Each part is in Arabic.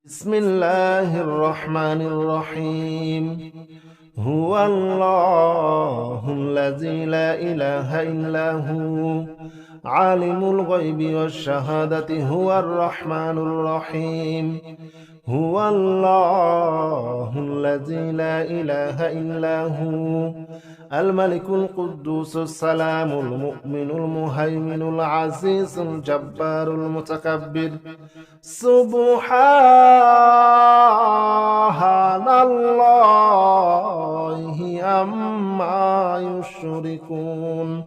بسم الله الرحمن الرحيم. هو الله الذي لا إله إلا هو عالم الغيب والشهادة هو الرحمن الرحيم. هو الله الذي لا إله إلا هو الملك القدوس السلام المؤمن المهيمن العزيز الجبار المتكبر. سبحان الله عما يشركون.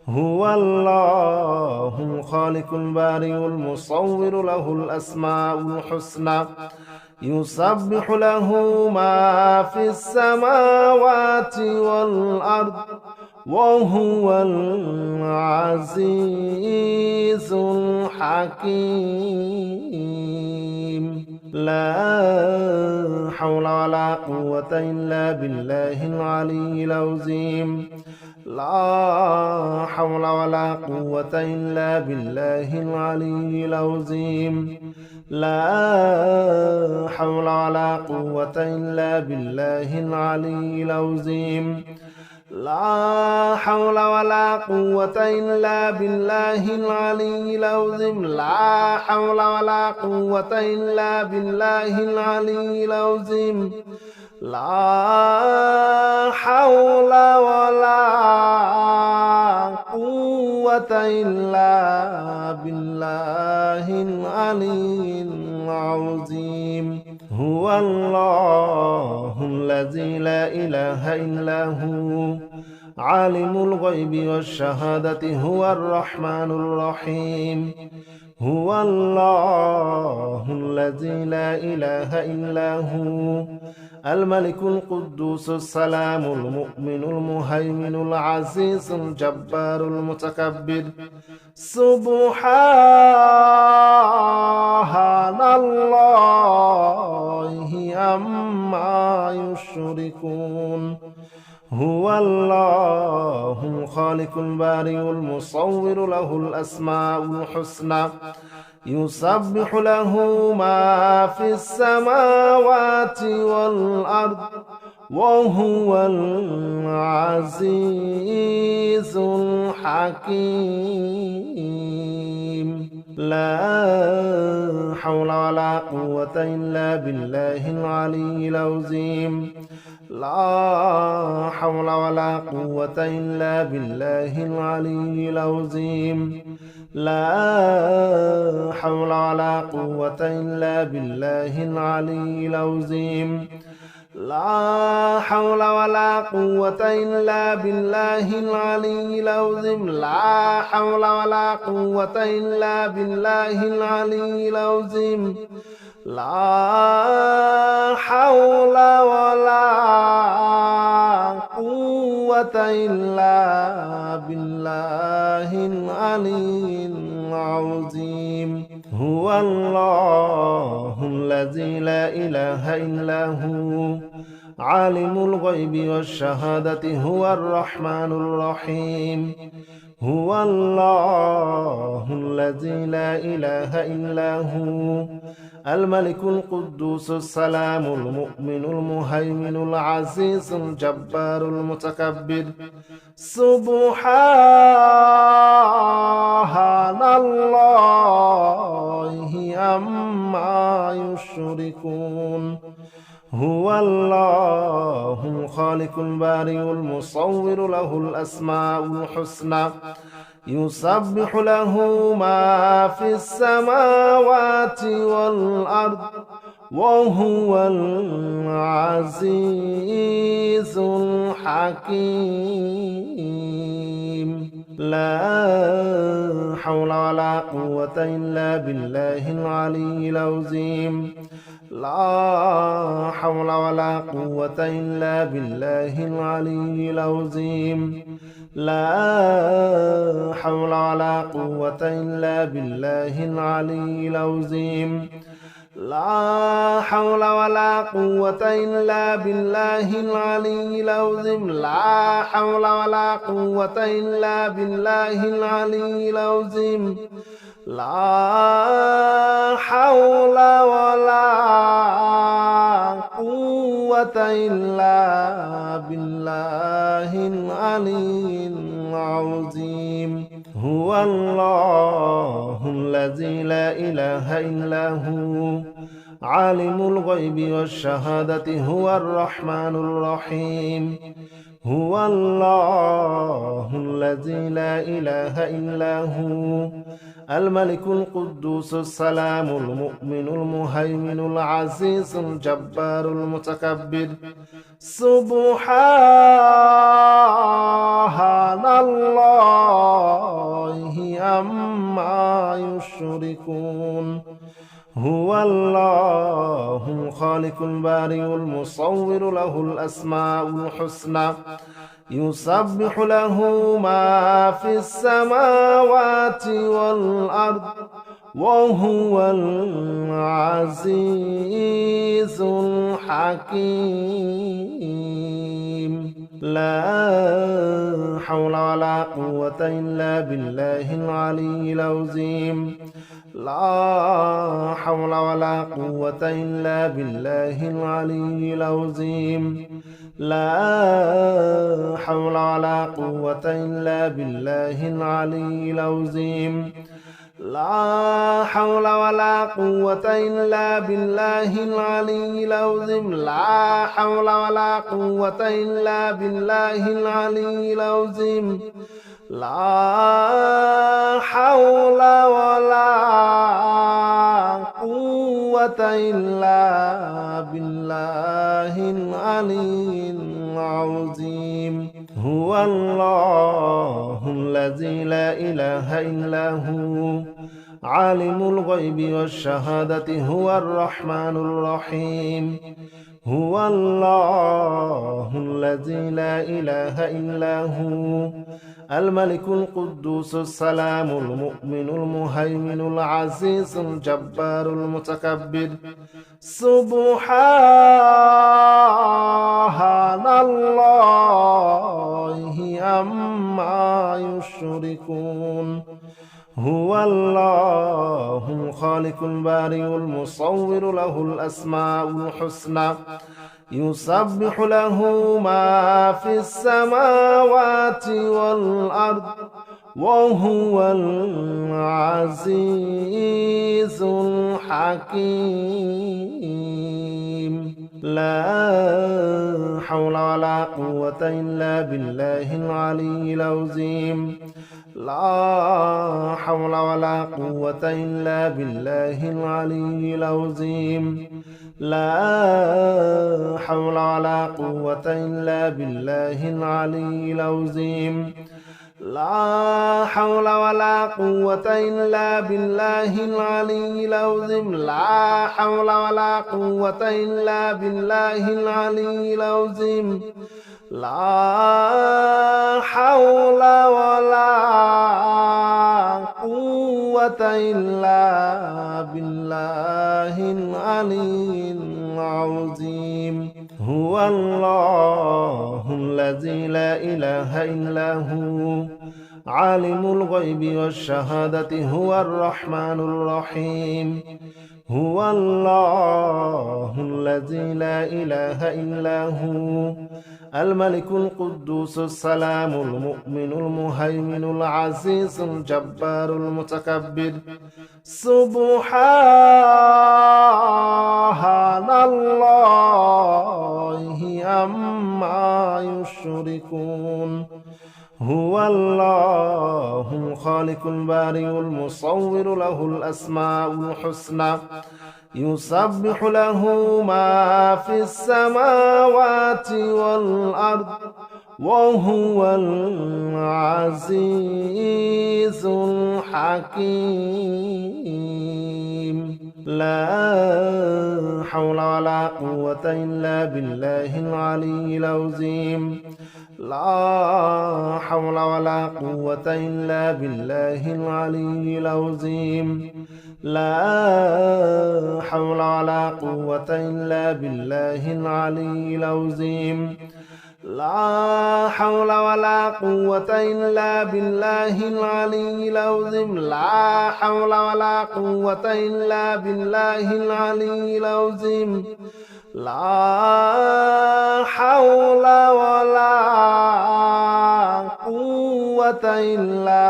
هو الله الخالق البارئ المصور له الأسماء الحسنى يسبح له ما في السماوات والأرض وهو العزيز الحكيم. لا حول ولا قوة إلا بالله العلي العظيم. لا حول ولا قوة إلا بالله العلي العظيم. لا حول ولا قوة إلا بالله العلي العظيم. لا حول ولا قوة إلا بالله العلي العظيم. لا حول ولا قوة إلا بالله العلي العظيم. لا حول ولا قوة إلا بالله العلي العظيم. هو الله الذي لا إله إلا هو عالم الغيب والشهادة هو الرحمن الرحيم. هو الله الذي لا إله إلا هو الملك القدوس السلام المؤمن المهيمن العزيز الجبار المتكبر. سبحان الله عما يشركون. هو الله الخالق البارئ المصور له الأسماء الحسنى يسبح له ما في السماوات والأرض وهو العزيز الحكيم. لا حول ولا قوة إلا بالله العلي العظيم. لا حول ولا قوة إلا بالله العلي العظيم. لا حول ولا قوة إلا بالله العلي العظيم. لا حول ولا قوة إلا بالله العلي العظيم. لا حول ولا قوة إلا بالله العلي العظيم. لا حول ولا قوة إلا بالله العلي العظيم. هو الله الذي لا إله إلا هو عالم الغيب والشهادة هو الرحمن الرحيم. هو الله الذي لا إله إلا هو الملك القدوس السلام المؤمن المهيمن العزيز الجبار المتكبر. سبحان الله عما يشركون. هو الله الخالق البارئ المصور له الأسماء الحسنى يسبح له ما في السماوات والأرض وهو العزيز الحكيم. لا حول ولا قوة إلا بالله العلي العظيم. لا حول ولا قوة إلا بالله العلي العظيم. لا حول ولا قوة إلا بالله العلي العظيم. لا حول ولا قوة إلا بالله العلي العظيم. لا حول ولا قوة إلا بالله العلي العظيم. لا حول ولا إلا بالله العلي العظيم هو الله الذي لا إله إلا هو عالم الغيب والشهادة هو الرحمن الرحيم هو الله الذي لا إله إلا هو الملك القدوس السلام المؤمن المهيمن العزيز الجبار المتكبر سبحان الله عما يشركون هو الله الخالق البارئ المصور له الأسماء الحسنى يسبح له ما في السماوات والأرض وهو العزيز الحكيم لا حول ولا قوة إلا بالله العلي العظيم لا حول ولا قوة إلا بالله العلي العظيم لا حول ولا قوة إلا بالله العلي العظيم لا حول ولا قوة إلا بالله العلي العظيم لا حول ولا قوة إلا بالله العلي العظيم لا حول ولا قوة إلا بالله العلي العظيم هو الله الذي لا إله إلا هو عالم الغيب والشهادة هو الرحمن الرحيم هو الله الذي لا إله إلا هو الملك القدوس السلام المؤمن المهيمن العزيز الجبار المتكبر سبحان الله عما يشركون هو الله الخالق البارئ المصور له الأسماء الحسنى يسبح له ما في السماوات والأرض وهو العزيز الحكيم لا حول ولا قوة إلا بالله العلي العظيم لا حول ولا قوة إلا بالله العلي العظيم لا حول ولا قوة إلا بالله العلي العظيم لا حول ولا قوة إلا بالله العلي العظيم لا حول ولا قوة إلا بالله العلي العظيم لا حول ولا قوة إلا بالله العلي العظيم هو الله الذي لا إله إلا هو عالم الغيب والشهادة هو الرحمن الرحيم هو الله الذي لا إله إلا هو الملك القدوس السلام المؤمن المهيمن العزيز الجبار المتكبر سبحان الله عما يشركون هو الله الخالق البارئ المصور له الأسماء الحسنى يسبح له ما في السماوات والأرض وهو العزيز الحكيم لا حول ولا قوة إلا بالله العلي العظيم لا حول ولا قوة إلا بالله العلي العظيم لا حول ولا قوة إلا بالله العلي العظيم لا حول ولا قوة إلا بالله العلي العظيم لا حول ولا قوة إلا بالله العلي العظيم لا حول ولا قوة إلا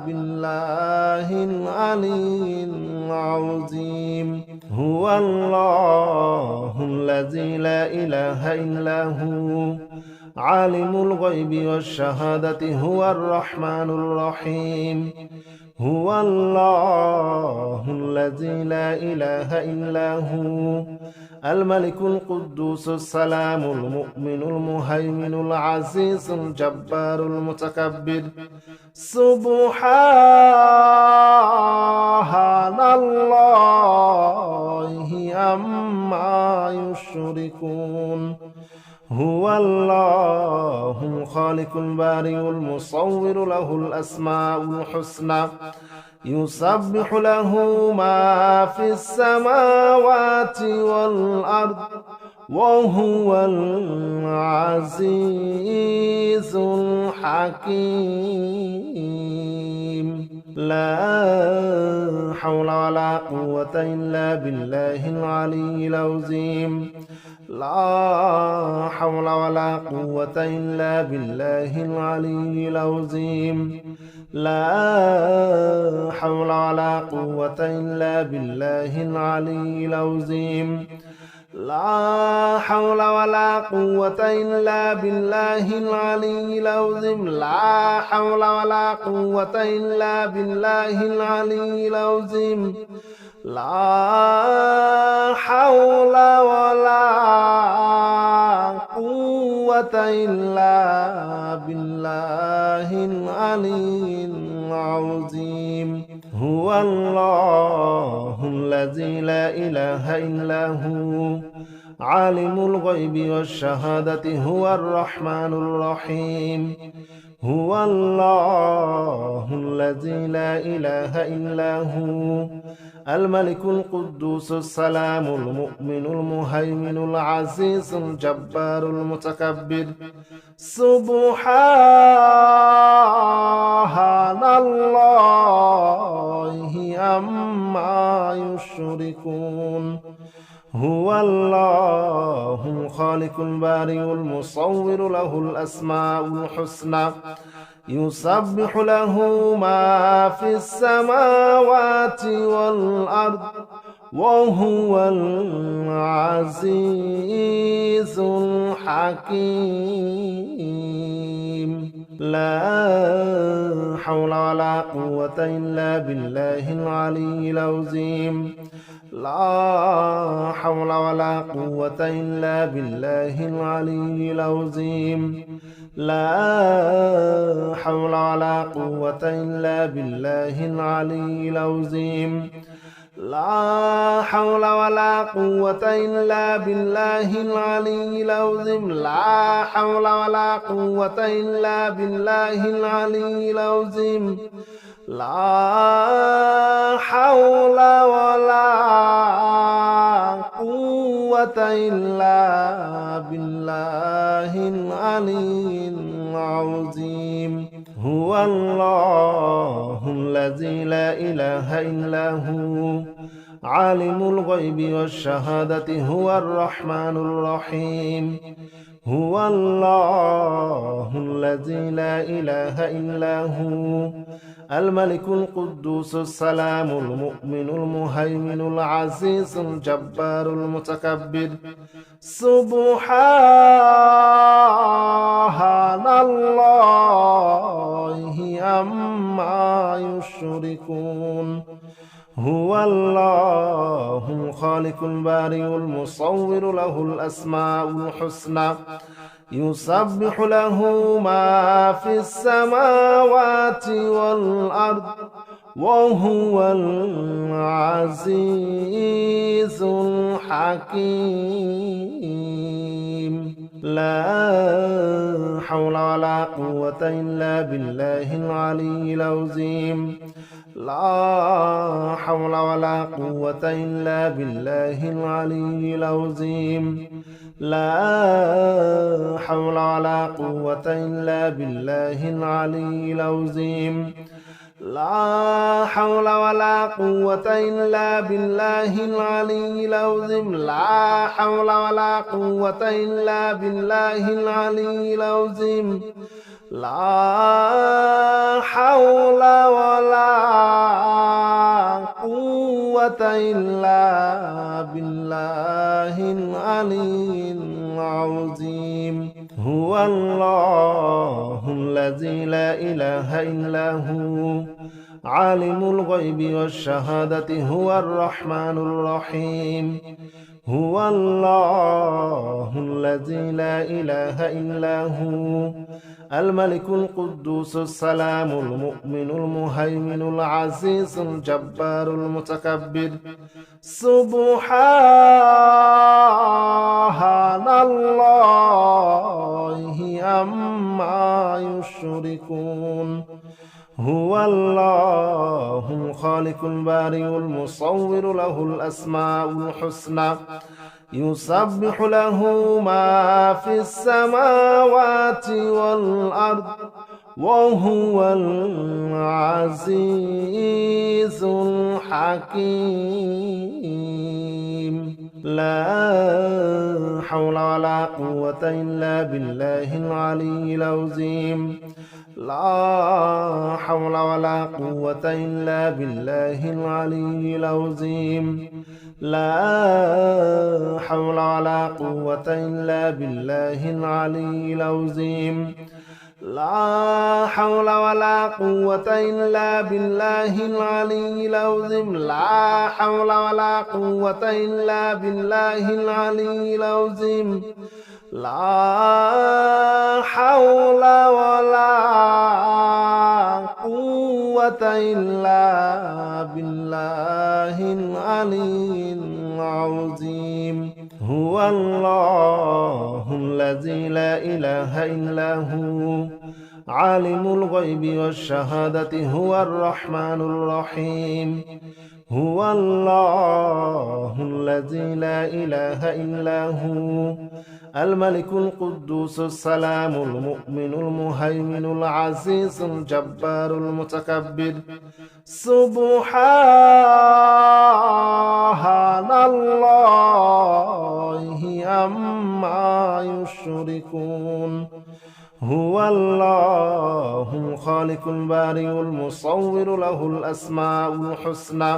بالله العلي العظيم. هو الله الذي لا إله إلا هو عالم الغيب والشهادة هو الرحمن الرحيم. هو الله الذي لا إله إلا هو الملك القدوس السلام المؤمن المهيمن العزيز الجبار المتكبر. سبحان الله عما يشركون. هو الله الخالق البارئ المصور له الأسماء الحسنى يسبح له ما في السماوات والأرض وهو العزيز الحكيم. لا حول ولا قوة إلا بالله العلي العظيم. لا حول ولا قوة إلا بالله العلي العظيم. لا حول ولا قوة إلا بالله العلي العظيم. لا حول ولا قوة إلا بالله العلي العظيم. لا حول ولا قوة إلا بالله العلي العظيم. لا حول ولا قوة إلا بالله العلي العظيم. هو الله الذي لا إله إلا هو عالم الغيب والشهادة هو الرحمن الرحيم. هو الله الذي لا إله إلا هو الملك القدوس السلام المؤمن المهيمن العزيز الجبار المتكبر. سبحان الله عما يشركون. هو الله الخالق البارئ المصور له الأسماء الحسنى يسبح له ما في السماوات والأرض وهو العزيز الحكيم. لا حول ولا قوة إلا بالله العلي العظيم. لا حول ولا قوة إلا بالله العلي العظيم. لا حول ولا قوة إلا بالله العلي العظيم. لا حول ولا قوة إلا بالله العلي العظيم. لا حول ولا قوة إلا بالله العلي العظيم. لا حول ولا قوة إلا بالله العلي العظيم. هو الله الذي لا إله إلا هو عالم الغيب والشهادة هو الرحمن الرحيم. هو الله الذي لا إله إلا هو الملك القدوس السلام المؤمن المهيمن العزيز الجبار المتكبر. سبحان الله عما يشركون. هو الله الخالق البارئ المصور له الأسماء الحسنى يسبح له ما في السماوات والأرض وهو العزيز الحكيم. لا حول ولا قوة إلا بالله العلي العظيم. لا حول ولا قوة إلا بالله العلي العظيم. لا حول ولا قوة إلا بالله العلي العظيم. لا حول ولا قوة إلا بالله العلي العظيم. لا حول ولا قوة إلا بالله العلي العظيم. لا حول ولا قوة إلا بالله العلي العظيم. هو الله الذي لا إله إلا هو عالم الغيب والشهادة هو الرحمن الرحيم. هو الله الذي لا إله إلا هو الملك القدوس السلام المؤمن المهيمن العزيز الجبار المتكبر. سبحان الله عما يشركون. هو الله الخالق البارئ المصور له الأسماء الحسنى يسبح له ما في السماوات والأرض وهو العزيز الحكيم. لا حول ولا قوة إلا بالله العلي العظيم. لا حول ولا قوة إلا بالله العلي العظيم. لا حول ولا قوة إلا بالله العلي العظيم. لا حول ولا قوة إلا بالله العلي العظيم. لا حول ولا قوة إلا بالله العلي العظيم. لا حول ولا قوة إلا بالله العلي العظيم. هو الله الذي لا إله إلا هو عالم الغيب والشهادة هو الرحمن الرحيم. هو الله الذي لا إله إلا هو الملك القدوس السلام المؤمن المهيمن العزيز الجبار المتكبر. سبحان الله عما يشركون. هو الله الخالق البارئ المصور له الأسماء الحسنى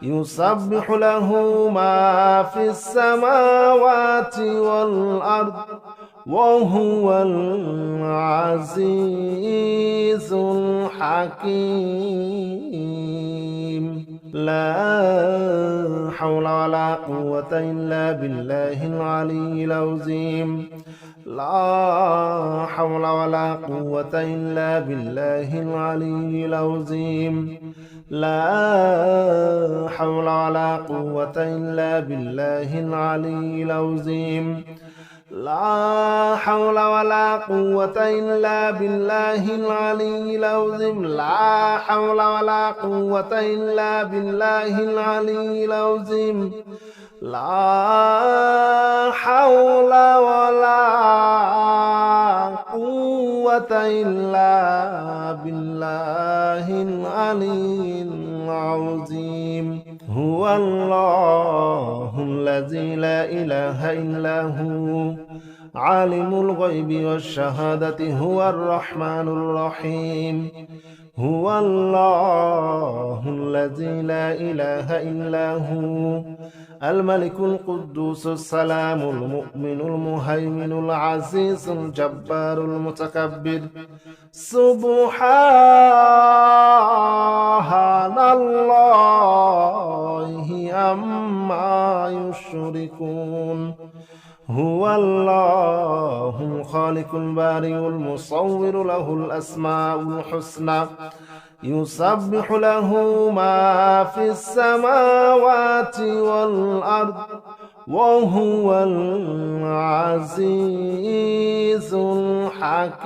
يسبح له ما في السماوات والأرض وهو العزيز الحكيم. لا حول ولا قوة إلا بالله العلي العظيم. لا حول ولا قوة إلا بالله العلي العظيم. لا حول ولا قوة إلا بالله العلي العظيم. لا حول ولا قوة إلا بالله العلي العظيم. لا حول ولا قوة إلا بالله العلي العظيم. لا حول ولا قوة إلا بالله العلي العظيم. هو الله الذي لا إله إلا هو عالم الغيب والشهادة هو الرحمن الرحيم. هو الله الذي لا إله إلا هو الملك القدوس السلام المؤمن المهيمن العزيز الجبار المتكبر. سبحان الله عما يشركون. هو الله الخالق البارئ المصور له الأسماء الحسنى يسبح له ما في السماوات والأرض وهو العزيز الحكيم.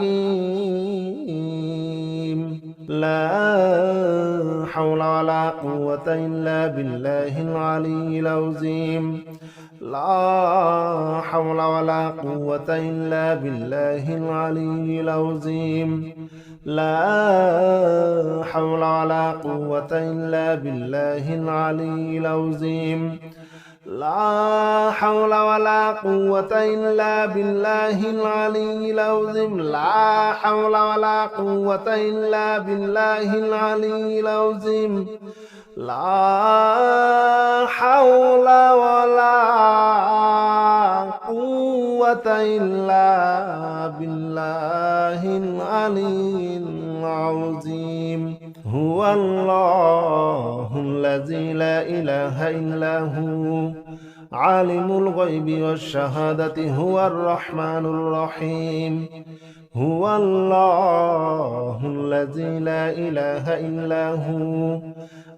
لا حول ولا قوة إلا بالله العلي العظيم. لا حول ولا قوة إلا بالله العلي العظيم. لا حول ولا قوة إلا بالله العلي العظيم لا حول ولا قوة إلا بالله العلي العظيم لا حول ولا قوة إلا بالله العلي العظيم لا حول ولا قوة إلا بالله العلي العظيم هو الله الذي لا إله إلا هو عالم الغيب والشهادة هو الرحمن الرحيم هو الله الذي لا إله إلا هو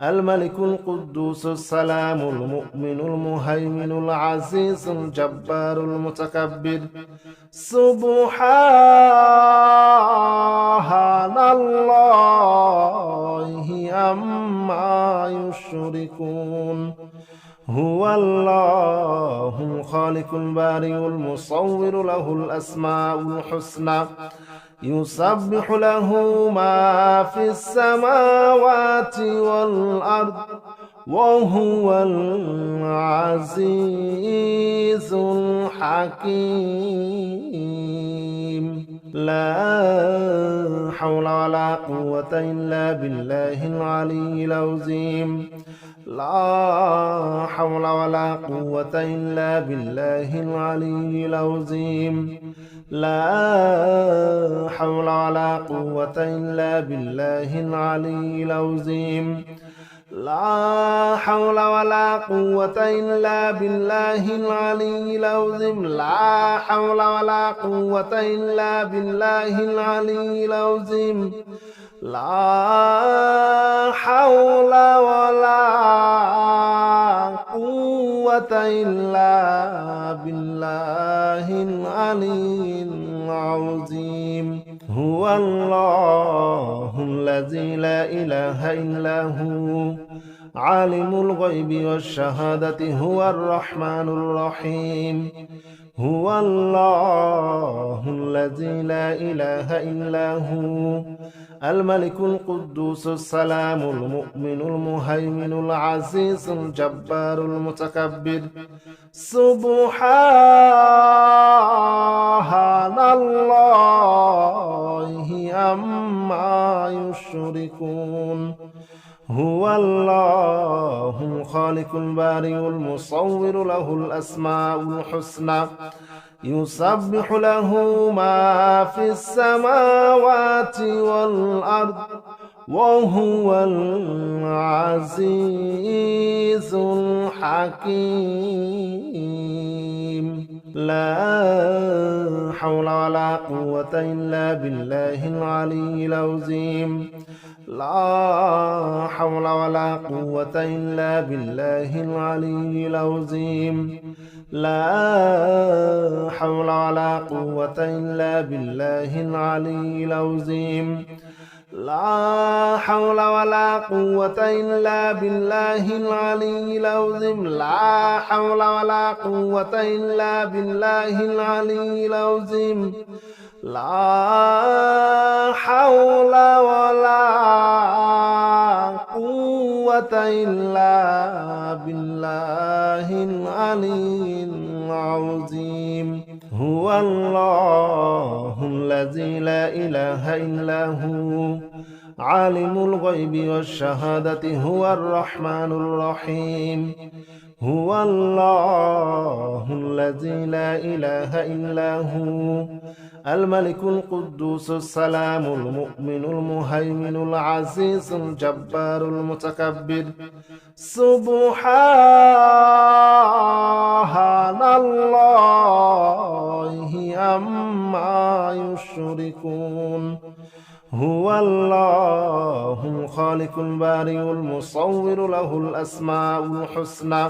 الملك القدوس السلام المؤمن المهيمن العزيز الجبار المتكبر سبحان الله عما يشركون هو الله الخالق البارئ المصور له الأسماء الحسنى يسبح له ما في السماوات والأرض وهو العزيز الحكيم لا حول ولا قوة إلا بالله العلي العظيم لا حول ولا قوة إلا بالله العلي العظيم لا حول ولا قوة إلا بالله العلي العظيم لا حول ولا قوة إلا بالله العلي العظيم لا حول ولا قوة إلا بالله العلي العظيم لا حول ولا قوة إلا بالله العلي العظيم هو الله الذي لا إله إلا هو عالم الغيب والشهادة هو الرحمن الرحيم هو الله الذي لا إله إلا هو الملك القدوس السلام المؤمن المهيمن العزيز الجبار المتكبر سبحان الله عما يشركون هو الله الخالق البارئ المصور له الأسماء الحسنى يسبح له ما في السماوات والأرض وهو العزيز الحكيم لا حول ولا قوة إلا بالله العلي العظيم لا حول ولا قوة إلا بالله العلي العظيم لا حول ولا قوة إلا بالله العلي العظيم لا حول ولا قوة إلا بالله العلي العظيم لا حول ولا قوة إلا بالله العلي العظيم لا حول ولا قوة إلا بالله العلي العظيم هو الله الذي لا إله إلا هو عالم الغيب والشهادة هو الرحمن الرحيم هو الله الذي لا إله إلا هو الملك القدوس السلام المؤمن المهيمن العزيز الجبار المتكبر سبحان الله عما يشركون هو الله الخالق البارئ المصور له الأسماء الحسنى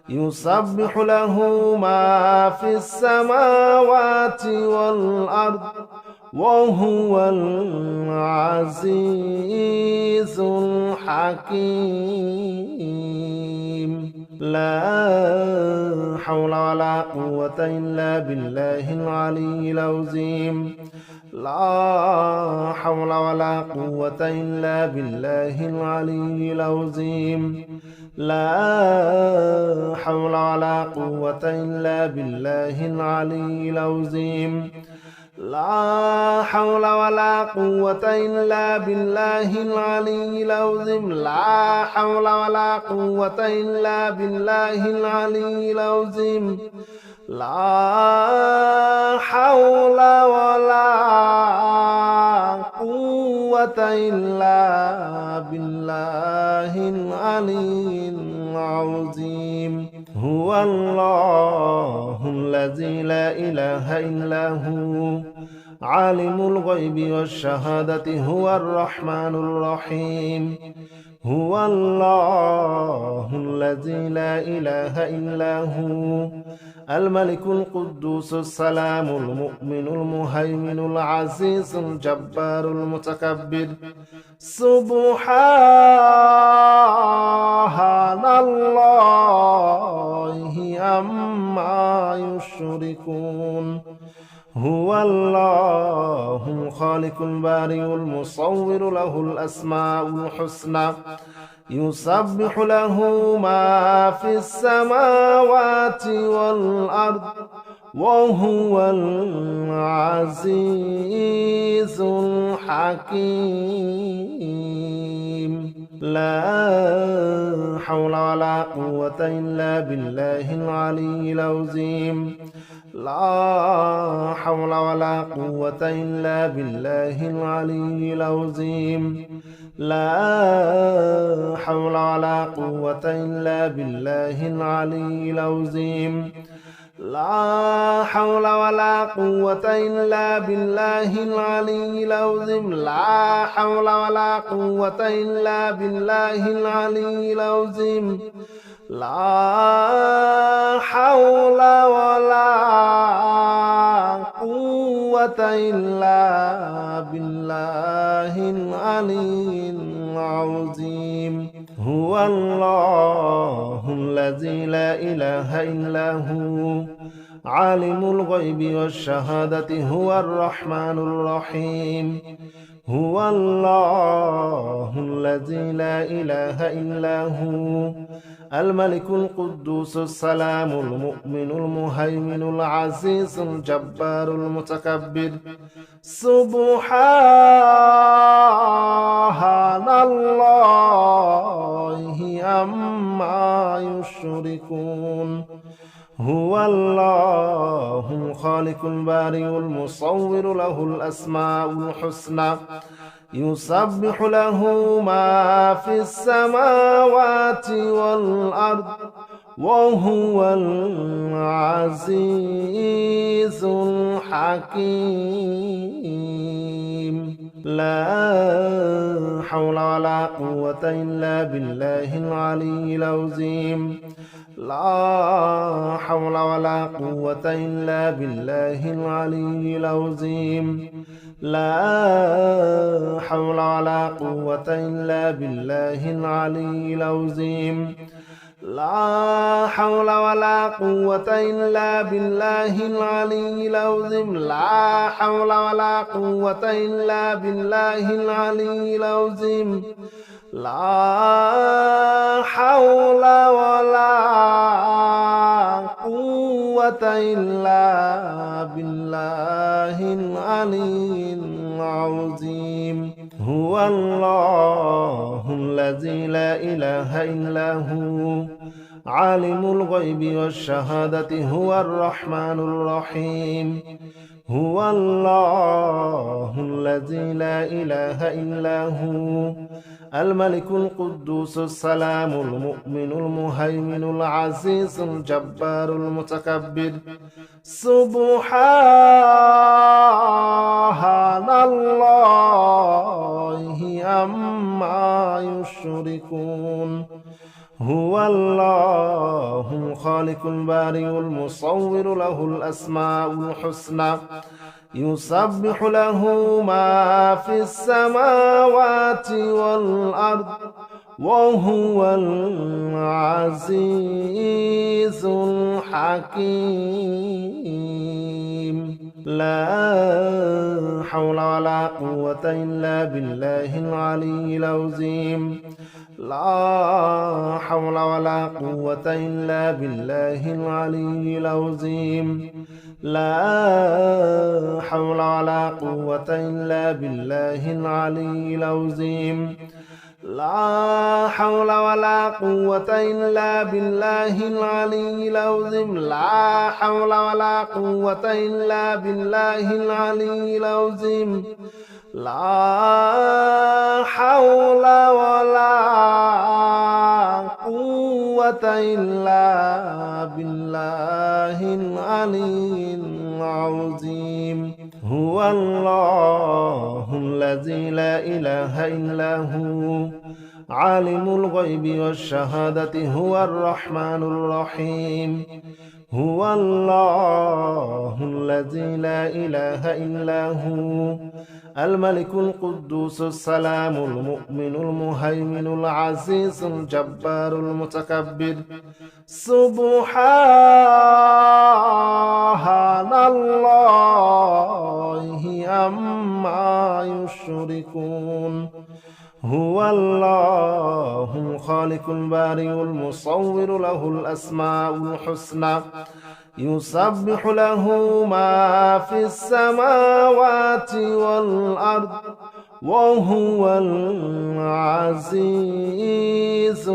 يسبح له ما في السماوات والأرض وهو العزيز الحكيم لا حول ولا قوة إلا بالله العلي العظيم لا حول ولا قوة إلا بالله العلي العظيم لا حول ولا قوة إلا بالله العلي العظيم لا حول ولا قوة إلا بالله العلي العظيم لا حول ولا قوة إلا بالله العلي العظيم لا حول ولا قوة إلا بالله العلي العظيم هو الله الذي لا إله إلا هو عالم الغيب والشهادة هو الرحمن الرحيم هو الله الذي لا إله إلا هو الملك القدوس السلام المؤمن المهيمن العزيز الجبار المتكبر سبحان الله عما يشركون هو الله الخالق البارئ المصور له الأسماء الحسنى يسبح له ما في السماوات والأرض وهو العزيز الحكيم لا حول ولا قوة إلا بالله العلي العظيم لا حول ولا قوة إلا بالله العلي العظيم لا حول ولا قوة إلا بالله العلي العظيم لا حول ولا قوة إلا بالله العلي العظيم لا حول ولا قوة إلا بالله العلي العظيم لا حول ولا قوة إلا بالله العلي العظيم هو الله الذي لا إله إلا هو عالم الغيب والشهادة هو الرحمن الرحيم هو الله الذي لا إله إلا هو الملك القدوس السلام المؤمن المهيمن العزيز الجبار المتكبر سبحان الله عما يشركون هو الله الخالق البارئ المصور له الأسماء الحسنى يسبح له ما في السماوات والأرض وهو العزيز الحكيم لا حول ولا قوة إلا بالله العلي العظيم لا حول ولا قوة إلا بالله العلي العظيم لا حول ولا قوة إلا بالله العلي العظيم لا حول ولا قوة إلا بالله العلي العظيم لا حول ولا قوة إلا بالله العلي العظيم لا حول ولا قوة إلا بالله العلي العظيم هو الله الذي لا إله إلا هو عالم الغيب والشهادة هو الرحمن الرحيم هو الله الذي لا إله إلا هو الملك القدوس السلام المؤمن المهيمن العزيز الجبار المتكبر سبحان الله عما يشركون هو الله الخالق البارئ المصور له الأسماء الحسنى يسبح له ما في السماوات والأرض وهو العزيز الحكيم لا حول ولا قوة إلا بالله العلي العظيم لا حول ولا قوة إلا بالله العلي العظيم لا حول ولا قوة إلا بالله العلي العظيم لا حول ولا قوة إلا بالله العلي العظيم لا حول ولا قوة إلا بالله العلي العظيم لا حول ولا قوة إلا بالله العلي العظيم هو الله الذي لا إله إلا هو عالم الغيب والشهادة هو الرحمن الرحيم هو الله الذي لا إله إلا هو الملك القدوس السلام المؤمن المهيمن العزيز الجبار المتكبر سبحان الله عما يشركون هو الله الخالق البارئ المصور له الأسماء الحسنى يسبح له ما في السماوات والأرض وهو العزيز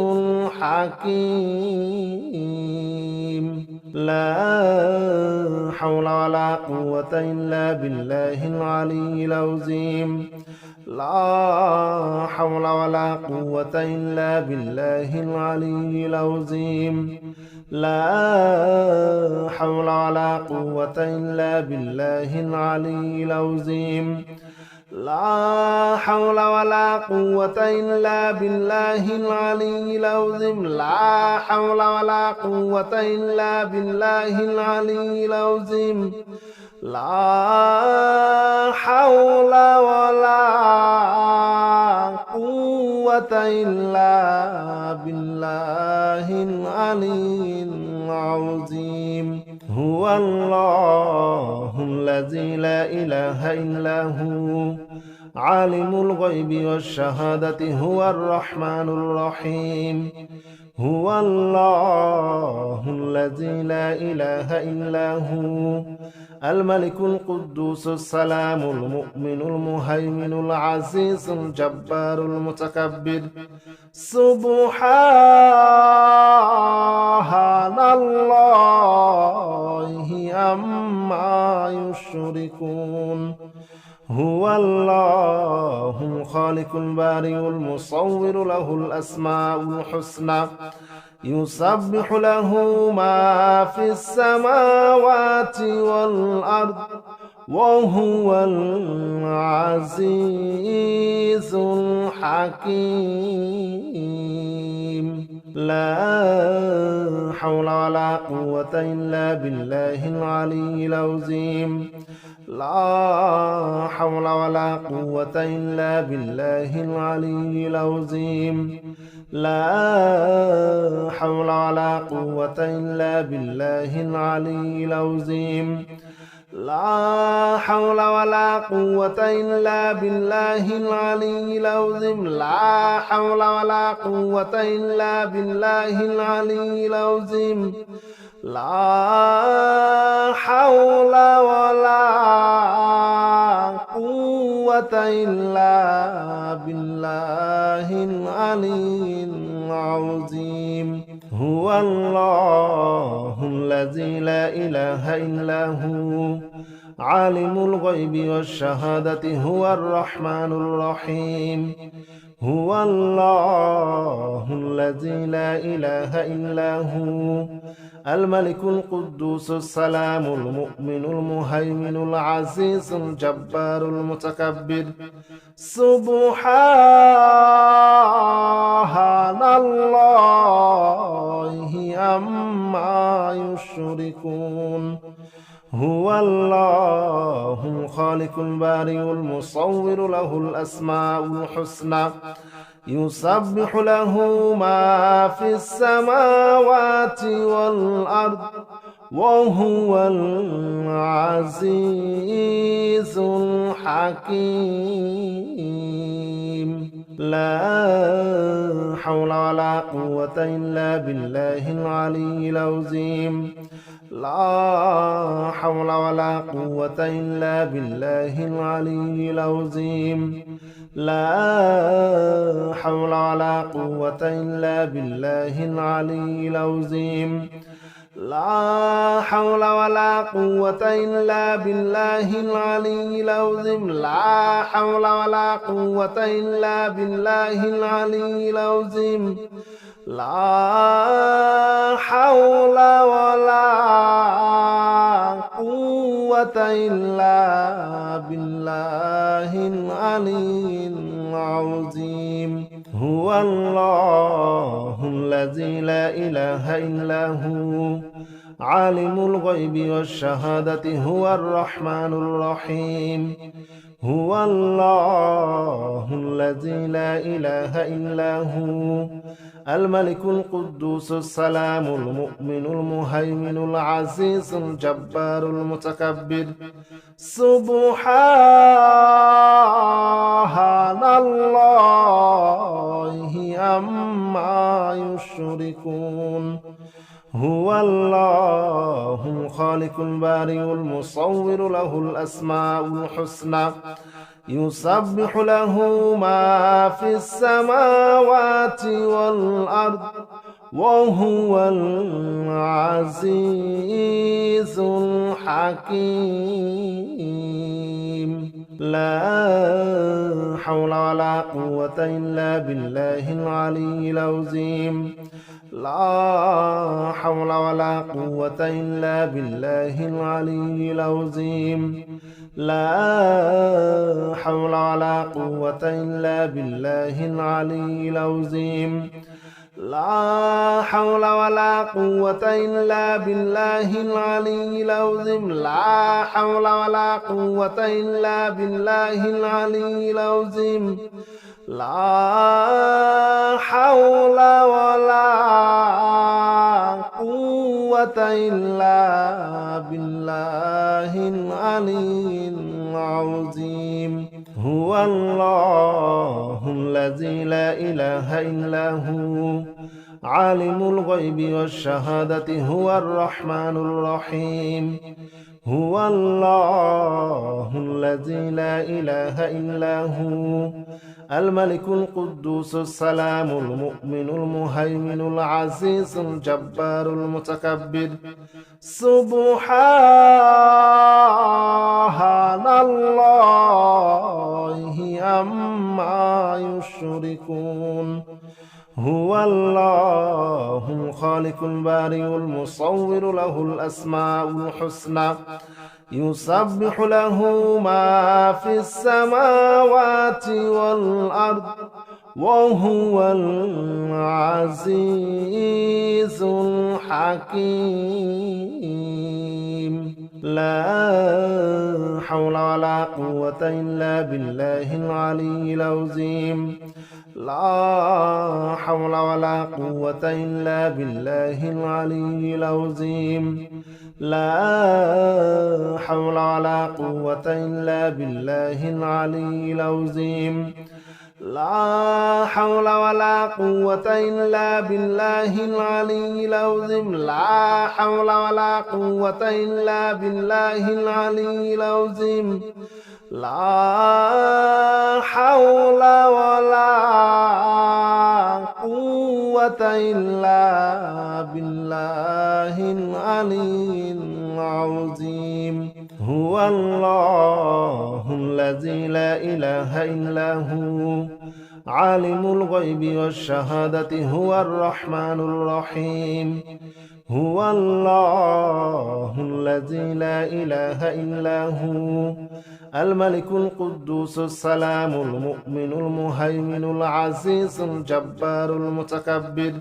الحكيم لا حول ولا قوة إلا بالله العلي العظيم لا حول ولا قوة إلا بالله العلي العظيم لا حول ولا قوة إلا بالله العلي العظيم لا حول ولا قوة إلا بالله العلي العظيم لا حول ولا قوة إلا بالله العلي العظيم لا حول ولا قوة إلا بالله العلي العظيم هو الله الذي لا إله إلا هو عالم الغيب والشهادة هو الرحمن الرحيم هو الله الذي لا إله إلا هو الملك القدوس السلام المؤمن المهيمن العزيز الجبار المتكبر سبحان الله عما يشركون هو الله الخالق البارئ المصور له الأسماء الحسنى يسبح له ما في السماوات والأرض وهو العزيز الحكيم لا حول ولا قوة إلا بالله العلي العظيم لا حول ولا قوة إلا بالله العلي العظيم لا حول ولا قوة إلا بالله العلي العظيم لا حول ولا قوة إلا بالله العلي العظيم لا حول ولا قوة إلا بالله العلي العظيم لا حول ولا قوة إلا بالله العلي العظيم هو الله الذي لا إله إلا هو عالم الغيب والشهادة هو الرحمن الرحيم هو الله الذي لا إله إلا هو الملك القدوس السلام المؤمن المهيمن العزيز الجبار المتكبر سبحان الله عما يشركون هو الله الخالق البارئ المصور له الأسماء الحسنى يسبح له ما في السماوات والأرض وهو العزيز الحكيم. لا حول ولا قوة إلا بالله العلي العظيم. لا حول ولا قوة إلا بالله العلي العظيم. لا حول ولا قوة إلا بالله العلي العظيم. لا حول ولا قوة إلا بالله العلي العظيم. لا حول ولا قوة إلا بالله العلي العظيم. لا حول ولا قوة إلا بالله العلي العظيم. هو الله الذي لا إله إلا هو عالم الغيب والشهادة هو الرحمن الرحيم. هو الله الذي لا إله إلا هو الملك القدوس السلام المؤمن المهيمن العزيز الجبار المتكبر. سبحان الله عما يشركون. هو الله الخالق البارئ المصور له الأسماء الحسنى يسبح له ما في السماوات والأرض وهو العزيز الحكيم. لا حول ولا قوة إلا بالله العلي العظيم. لا حول ولا قوة إلا بالله العلي العظيم. لا حول ولا قوة إلا بالله العلي العظيم. لا حول ولا قوة إلا بالله العلي العظيم. لا حول ولا قوة إلا بالله العلي العظيم. لا حول ولا قوة إلا بالله العلي العظيم. هو الله الذي لا إله إلا هو عالم الغيب والشهادة هو الرحمن الرحيم. هو الله الذي لا إله إلا هو الملك القدوس السلام المؤمن المهيمن العزيز الجبار المتكبر. سبحان الله عما يشركون. هو الله الخالق البارئ المصور له الأسماء الحسنى يسبح له ما في السماوات والأرض وهو العزيز الحكيم. لا حول ولا قوة إلا بالله العلي العظيم. لا حول ولا قوة إلا بالله العلي العظيم. لا حول ولا قوة إلا بالله العلي العظيم. لا حول ولا قوة إلا بالله العلي العظيم. لا حول ولا قوة إلا بالله العلي العظيم. لا حول ولا قوة إلا بالله العلي العظيم. هو الله الذي لا إله إلا هو عالم الغيب والشهادة هو الرحمن الرحيم. هو الله الذي لا إله إلا هو الملك القدوس السلام المؤمن المهيمن العزيز الجبار المتكبر.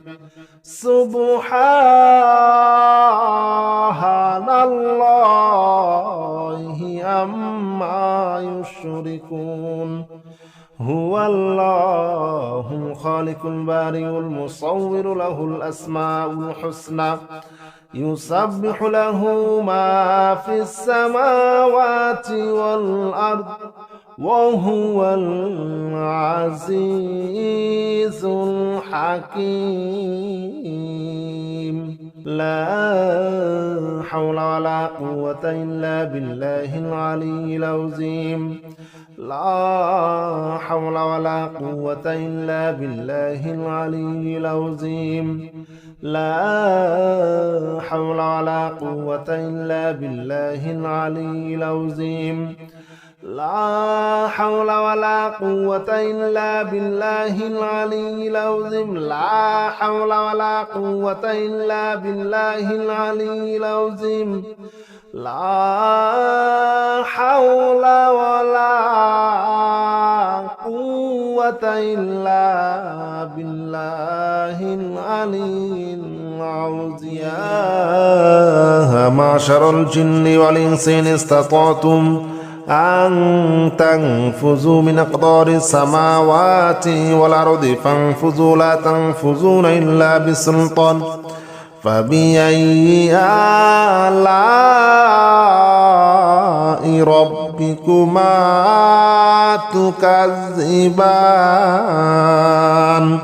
سبحان الله عما يشركون. هو الله الخالق البارئ المصور له الأسماء الحسنى يسبح له ما في السماوات والأرض وهو العزيز الحكيم لا حول ولا قوة إلا بالله العلي العظيم لا حول ولا قوة إلا بالله العلي العظيم لا حول ولا قوة إلا بالله العلي العظيم لا حول ولا قوة إلا بالله العلي العظيم لا حول ولا قوة إلا بالله العلي العظيم لا حول ولا قوة إلا بالله العلي العظيم يا معشر الجن والإنس إن استطعتم أن تنفذوا من أقطار السماوات والأرض فانفذوا لا تنفذون إلا بسلطان فبأي آلاء ربكما تكذبان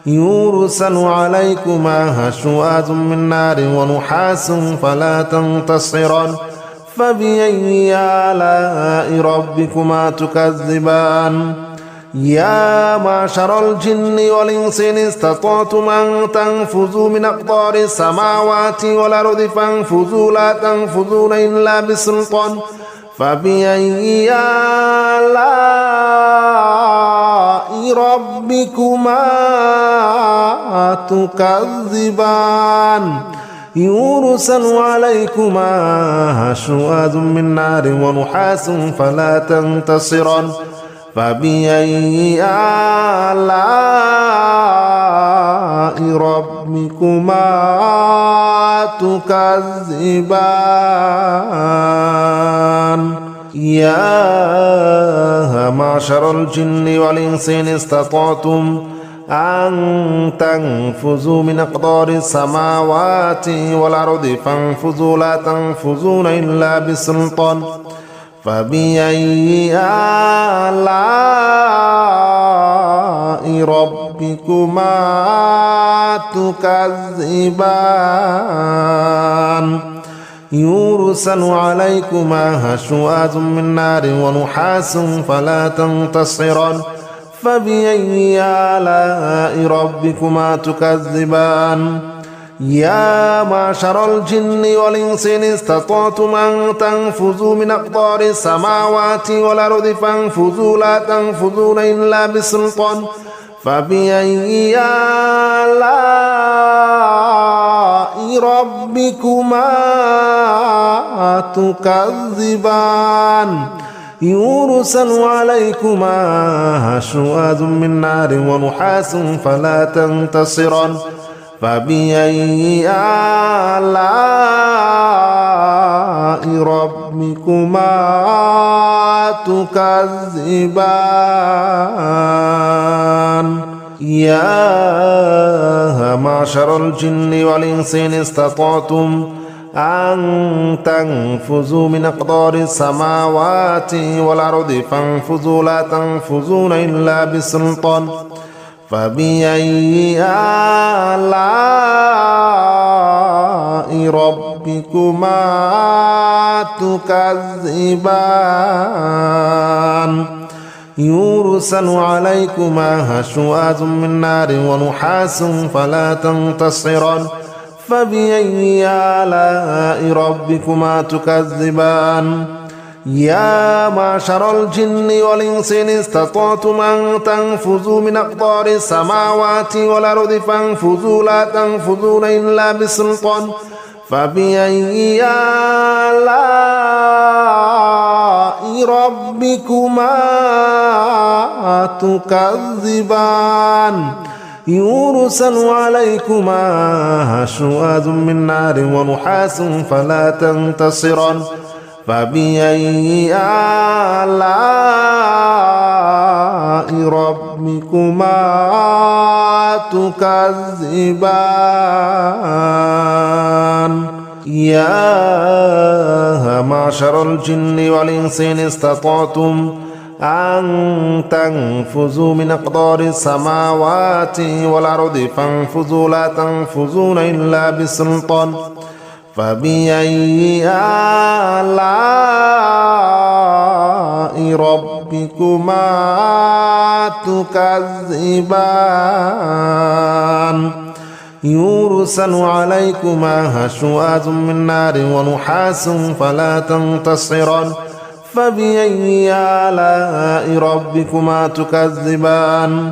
يرسل عليكما شواظ من نار ونحاس فلا تنتصران فبأي آلاء ربكما تكذبان يا معشر الجن والإنس إن استطعتم أن تنفذوا من أقطار السماوات والأرض فانفذوا لا تنفذون إلا بسلطان فبأي آلاء ربكما تكذبان يرسل عليكما شواظ من نار ونحاس فلا تنتصران فبأي آلاء ربكما تكذبان يا معشر الجن والإنس إن استطعتم أن تنفذوا من أقطار السماوات والأرض فانفذوا لا تنفذون إلا بسلطان فبأي آلاء ربكما تكذبان يرسل عليكما شواظ من نار ونحاس فلا تنتصران فبأي آلاء ربكما تكذبان يا معشر الجن والإنس إن استطعتم أن تنفذوا من أقطار السماوات والأرض فانفذوا لا تنفذون إلا بسلطان فبأي آلاء ربكما تكذبان يرسل عليكما شواظ من نار ونحاس فلا تنتصران فبأي آلاء ربكما تكذبان يا معشر الجن والإنس إن استطعتم أن تنفذوا من أقطار السماوات والأرض فانفذوا لا تنفذون إلا بسلطان فبأي آلاء ربكما تكذبان يرسل عليكما شواظ من نار ونحاس فلا تنتصران فبأي آلاء ربكما تكذبان يا معشر الجن والإنس إن استطعتم أن تنفذوا من أقطار السماوات والأرض فانفذوا لا تنفذون إلا بسلطان فبأي آلاء ربكما تكذبان يرسل عليكما شواظ من نار ونحاس فلا تنتصران فبأي آلاء ربكما تكذبان يا معشر الجن والإنس إن استطعتم أن تنفذوا من أقطار السماوات والأرض فانفذوا لا تنفذون إلا بسلطان فبأي آلاء ربكما تكذبان يرسل عليكما شواظ من نار ونحاس فلا تنتصران فبأي آلاء ربكما تكذبان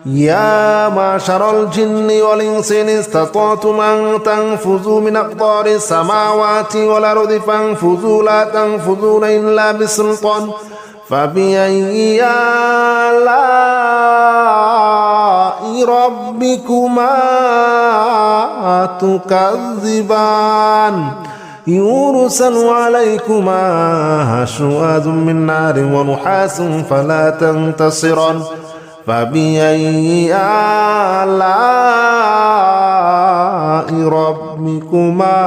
يا معشر الجن والإنس إن استطعتم أن تنفذوا من أقطار السماوات والأرض فانفذوا لا تنفذون إلا بسلطان فبأي آلاء ربكما تكذبان يرسل عليكما شواظ من نار ونحاس فلا تنتصران فبأي آلاء ربكما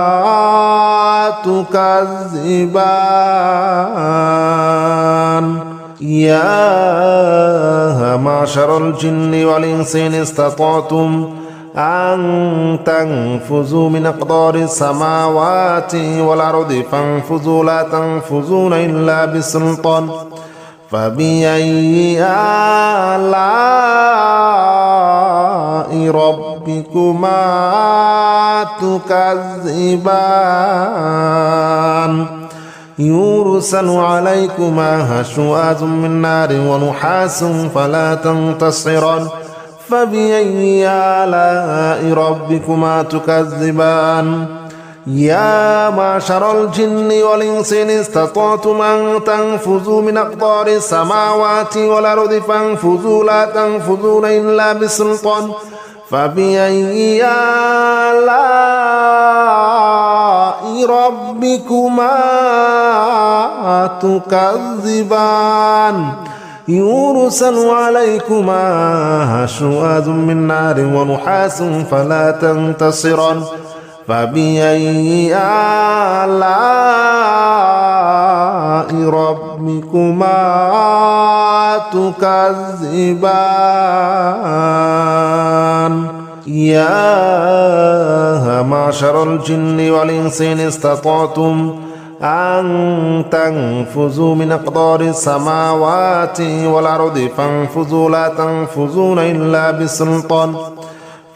تكذبان يا معشر الجن والإنس إن استطعتم أن تنفذوا من أقطار السماوات والأرض فانفذوا لا تنفذون إلا بسلطان فبأي آلاء ربكما تكذبان يرسل عليكما شواظ من نار ونحاس فلا تنتصران فبأي آلاء ربكما تكذبان يا معشر الجن والإنس إن استطعتم أن تنفذوا من أقطار السماوات والأرض فانفذوا لا تنفذون إلا بسلطان فبأي آلاء ربكما تكذبان يرسل عليكما شواظ من نار ونحاس فلا تنتصران فبأي آلاء ربكما تكذبان يا معشر الجن والإنس إن استطعتم أن تنفذوا من أقطار السماوات والأرض فانفذوا لا تنفذون إلا بسلطان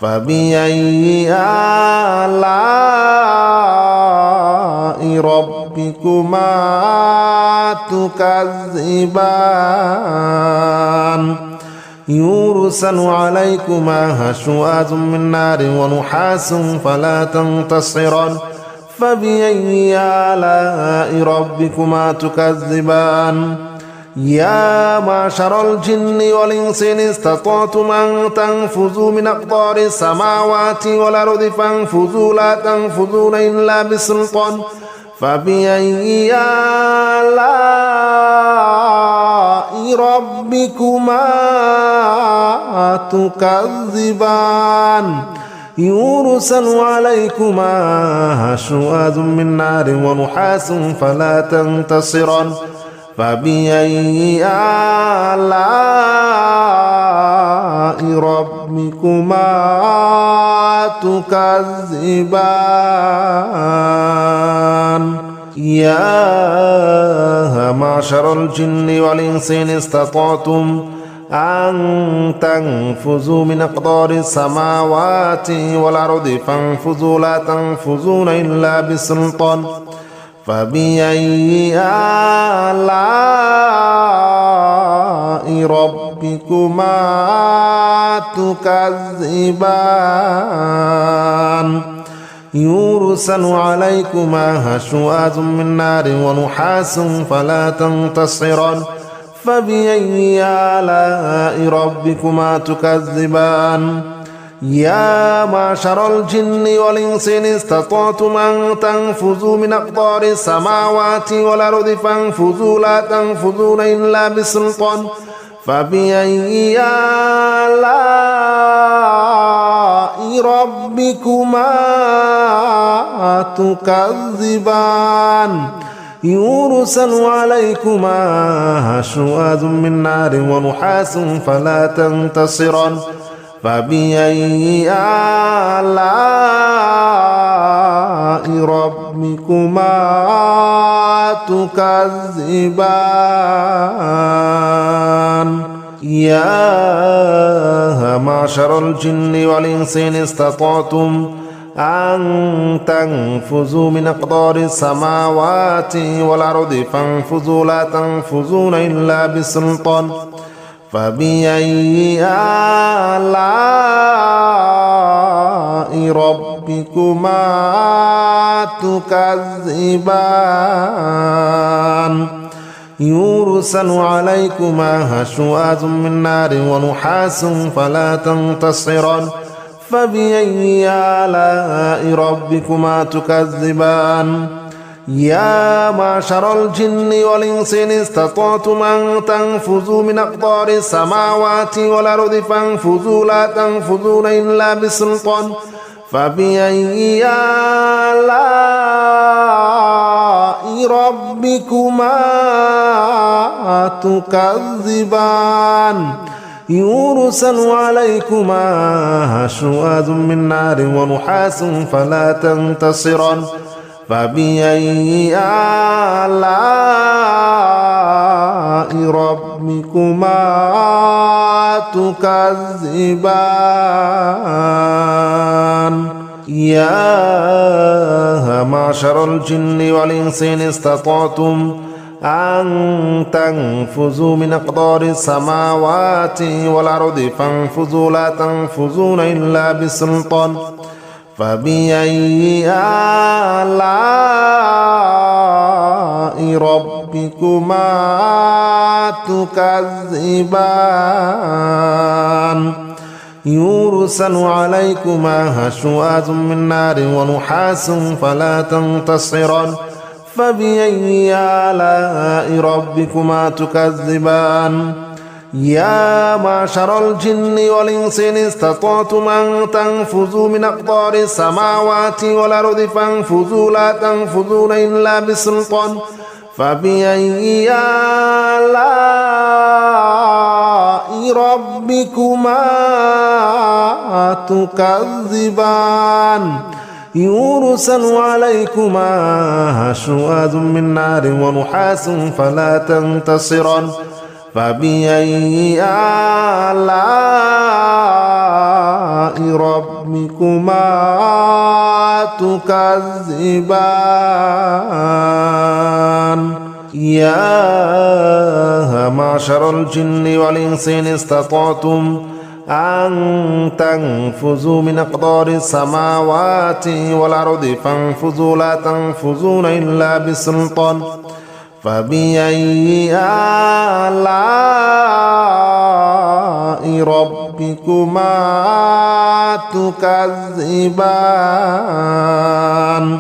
فبأي آلاء ربكما تكذبان يرسل عليكما شواظ من نار ونحاس فلا تنتصران فبأي آلاء ربكما تكذبان يا معشر الجن والإنس إن استطعتم أن تنفذوا من أقطار السماوات والأرض فانفذوا لا تنفذون إلا بسلطان فبأي آلاء ربكما تكذبان يرسل عليكما شواظ من نار ونحاس فلا تنتصران فبأي آلاء ربكما تكذبان يا معشر الجن والإنس إن استطعتم أن تنفذوا من أقطار السماوات والأرض فانفذوا لا تنفذون إلا بسلطان فبأي آلاء ربكما تكذبان يرسل عليكما شواظ من نار ونحاس فلا تنتصران فبأي آلاء ربكما تكذبان يا معشر الجن والإنس إن استطعتم أن تنفذوا من أقطار السماوات والأرض فانفذوا لا تنفذون إلا بسلطان فبأي آلاء ربكما تكذبان يرسل عليكما شواظ من نار ونحاس فلا تنتصران فبأي آلاء ربكما تكذبان يا معشر الجن والإنس إن استطعتم أن تنفذوا من أقدار السماوات والأرض فانفذوا لا تنفذون إلا بسلطان فبأي آلاء ربكما تكذبان يرسل عليكما شواظ من نار ونحاس فلا تنتصران فبأي آلاء ربكما تكذبان يا معشر الجن والإنس إن استطعتم أن تنفذوا من أقطار السماوات والأرض فانفذوا لا تنفذون إلا بسلطان فبأي آلاء ربكما تكذبان يرسل عليكما شواظ من نار ونحاس فلا تنتصران فبأي آلاء ربكما تكذبان يا معشر الجن والإنس إن استطعتم أن تنفذوا من أقدار السماوات والأرض فانفذوا لا تنفذون إلا بسلطان فبأي آلاء ربكما تكذبان يرسل عليكما شواظ من نار ونحاس فلا تنتصران فبأي آلاء ربكما تكذبان يا معشر الجن والإنس إن استطعتم أن تنفذوا من أقطار السماوات والأرض فانفذوا لا تنفذون إلا بسلطان فبأي آلاء ربكما تكذبان يرسل عليكما شواظ من نار ونحاس فلا تنتصران فبأي آلاء ربكما تكذبان يا معشر الجن والإنس إن استطعتم أن تنفذوا من أقدار السماوات والأرض فانفذوا لا تنفذون إلا بسلطان فبأي آلاء ربكما تكذبان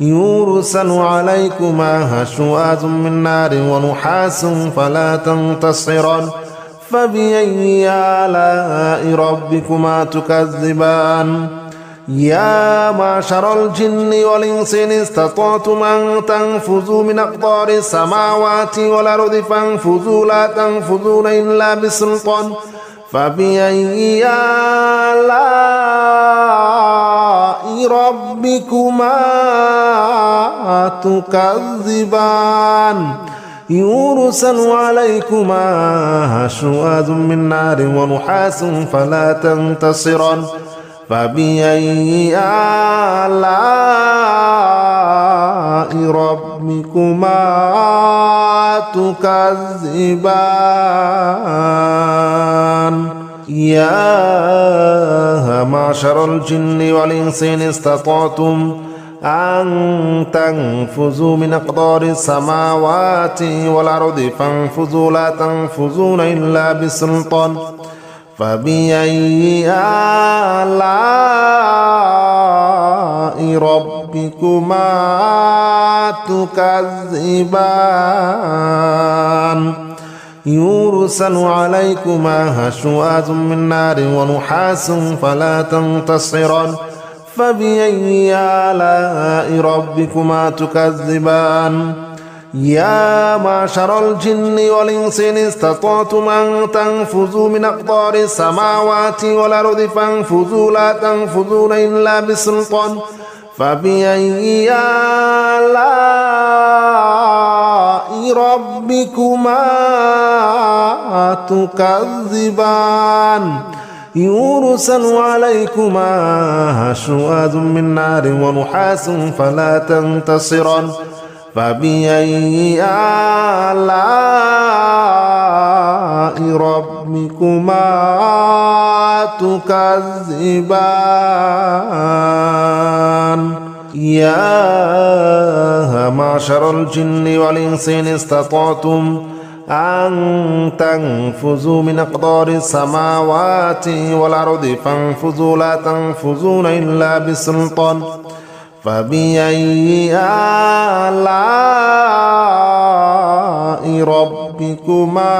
يرسل عليكما شواظ من نار ونحاس فلا تنتصران فبأي آلاء ربكما تكذبان يا معشر الجن والإنس إن استطعتم أن تنفذوا من أقطار السماوات والأرض فانفذوا لا تنفذون إلا بسلطان فبأي آلاء ربكما تكذبان يرسل عليكما شواظ من نار ونحاس فلا تنتصران فبأي آلاء ربكما تكذبان يا معشر الجن والإنس إن استطعتم أن تنفذوا من أقدار السماوات والأرض فانفذوا لا تنفذون إلا بسلطان فبأي آلاء ربكما تكذبان يرسل عليكما شواظ من نار ونحاس فلا تنتصران فبأي آلاء ربكما تكذبان يا معشر الجن والإنس إن استطعتم أن تنفذوا من أقطار السماوات والأرض فانفذوا لا تنفذون إلا بسلطان فبأي آلاء ربكما تكذبان يرسل عليكما شواظ من نار ونحاس فلا تنتصران فبأي آلاء ربكما تكذبان يا معشر الجن والإنس إن استطعتم أن تنفذوا من أقطار السماوات والأرض فانفذوا لا تنفذون إلا بسلطان فبأي آلاء ربكما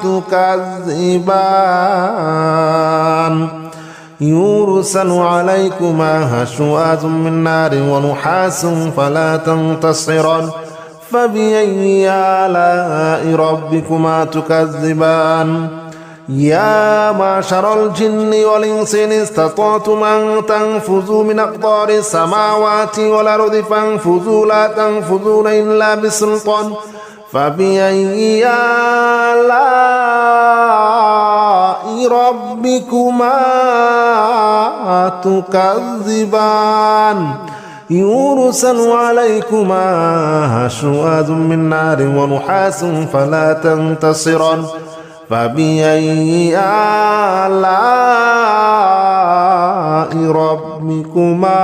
تكذبان يرسل عليكما شواظ من نار ونحاس فلا تنتصران فبأي آلاء ربكما تكذبان يا معشر الجن والإنس إن استطعتم أن تنفذوا من أقطار السماوات والأرض فانفذوا لا تنفذون إلا بسلطان فبأي آلاء ربكما تكذبان يرسل عليكما شواظ من نار ونحاس فلا تنتصران فبأي آلاء ربكما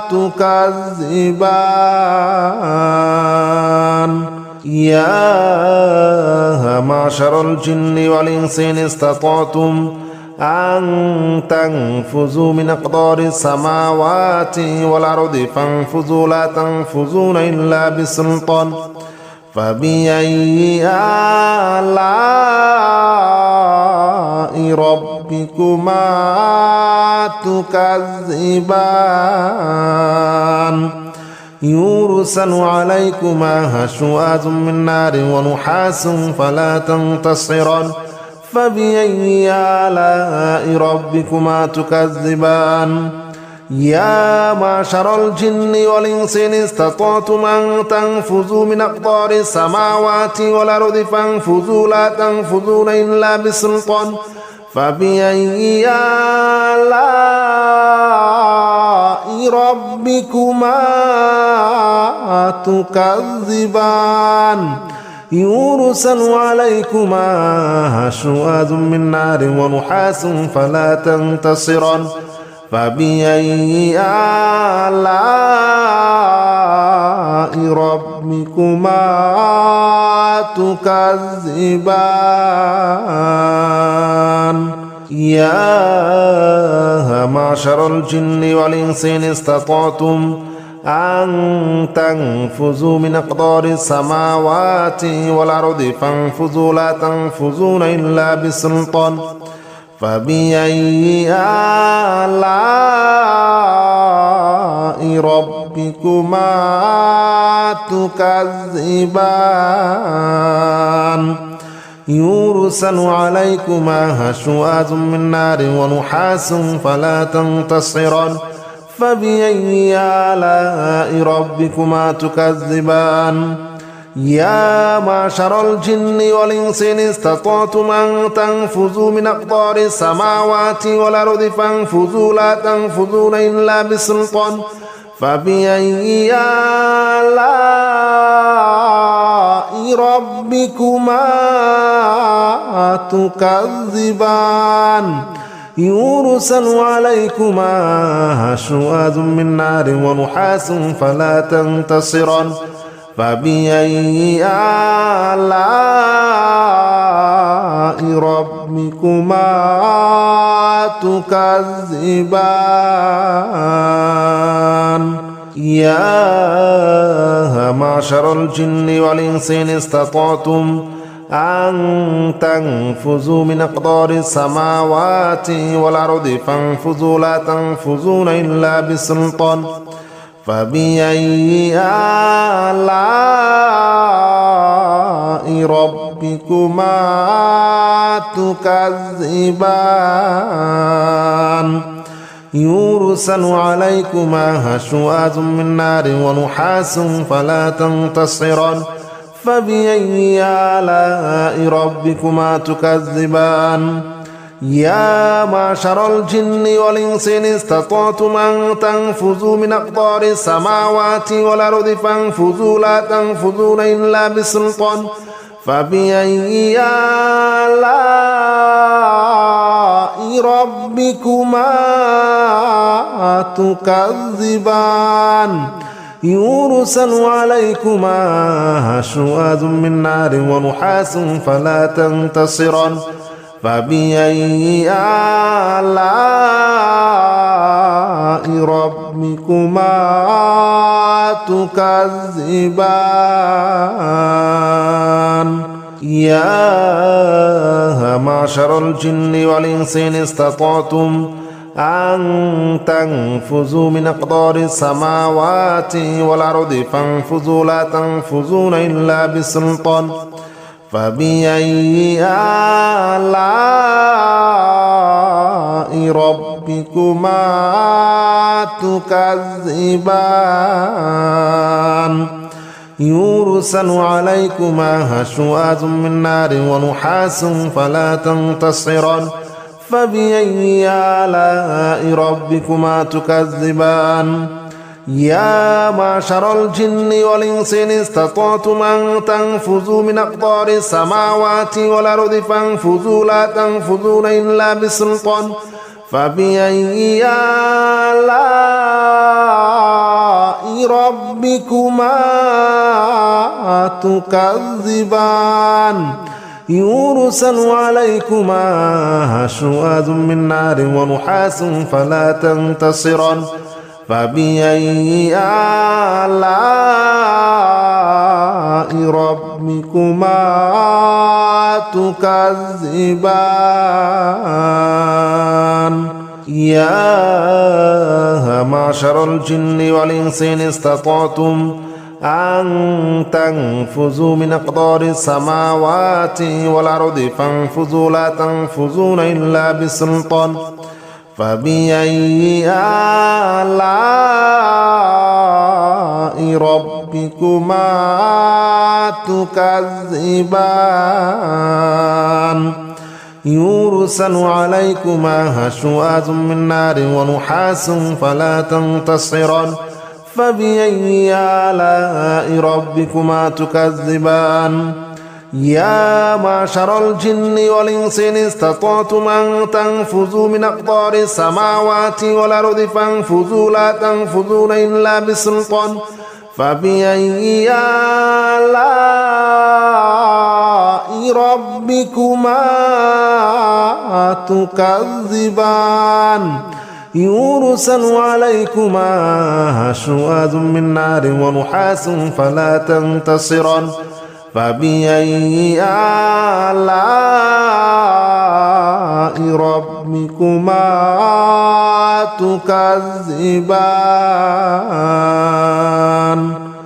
تكذبان يا معشر الجن والإنس إن استطعتم أن تنفذوا من أقطار السماوات والأرض فانفذوا لا تنفذون إلا بسلطان فبأي آلاء ربكما تكذبان يرسل عليكما شواظ من نار ونحاس فلا تنتصران فبأي آلاء ربكما تكذبان يا معشر الجن والإنس إن استطعتم أن تنفذوا من أقطار السماوات والأرض فانفذوا لا تنفذون إلا بسلطان فبأي آلاء ربكما تكذبان يرسل عليكما شواظ من نار ونحاس فلا تنتصران فبأي آلاء ربكما تكذبان يا معشر الجن والإنس إن استطعتم أن تنفذوا من أقطار السماوات والأرض فانفذوا لا تنفذون إلا بسلطان فبأي آلاء ربكما تكذبان يرسل عليكما شواظ من نار ونحاس فلا تنتصران فبأي آلاء ربكما تكذبان يا معشر الجن والإنس إن استطعتم أن تنفذوا من أقطار السماوات والأرض فانفذوا لا تنفذون إلا بسلطان فبأي آلاء ربكما تكذبان يرسل عليكما شواظ من نار ونحاس فلا تنتصران فبأي آلاء ربكما تكذبان يا معشر الجن والإنس إن استطعتم أن تنفذوا من أقطار السماوات والأرض فانفذوا لا تنفذون إلا بسلطان فبأي آلاء ربكما تكذبان يرسل عليكما شواظ من نار ونحاس فلا تنتصران فبأي آلاء ربكما تكذبان يا معشر الجن والإنس إن استطعتم أن تنفذوا من أقطار السماوات والأرض فانفذوا لا تنفذون إلا بسلطان فبأي آلاء ربكما تكذبان يرسل عليكما شواظ من نار ونحاس فلا تنتصران فبأي آلاء ربكما تكذبان يا معشر الجن والإنس إن استطعتم أن تنفذوا من أقطار السماوات والأرض فانفذوا لا تنفذون إلا بسلطان فبأي آلاء ربكما تكذبان يرسل عليكما شواظ من نار ونحاس فلا تنتصران فبأي آلاء ربكما تكذبان يا معشر الجن والإنس إن استطعتم أن تنفذوا من أقطار السماوات والأرض فانفذوا لا تنفذون إلا بسلطان فبأي آلاء ربكما تكذبان يرسل عليكما شواظ من نار ونحاس فلا تنتصران فبأي آلاء ربكما تكذبان يا معشر الجن والإنس إن استطعتم أن تنفذوا من أقطار السماوات والأرض فانفذوا لا تنفذون إلا بسلطان فبأي آلاء ربكما تكذبان يرسل عليكما شواظ من نار ونحاس فلا تنتصران فبأي آلاء ربكما تكذبان يا معشر الجن والإنس إن استطعتم أن تنفذوا من أقطار السماوات والأرض فانفذوا لا تنفذون إلا بسلطان فبأي آلاء ربكما تكذبان يرسل عليكما شواظ من نار ونحاس فلا تنتصران فبأي آلاء ربكما تكذبان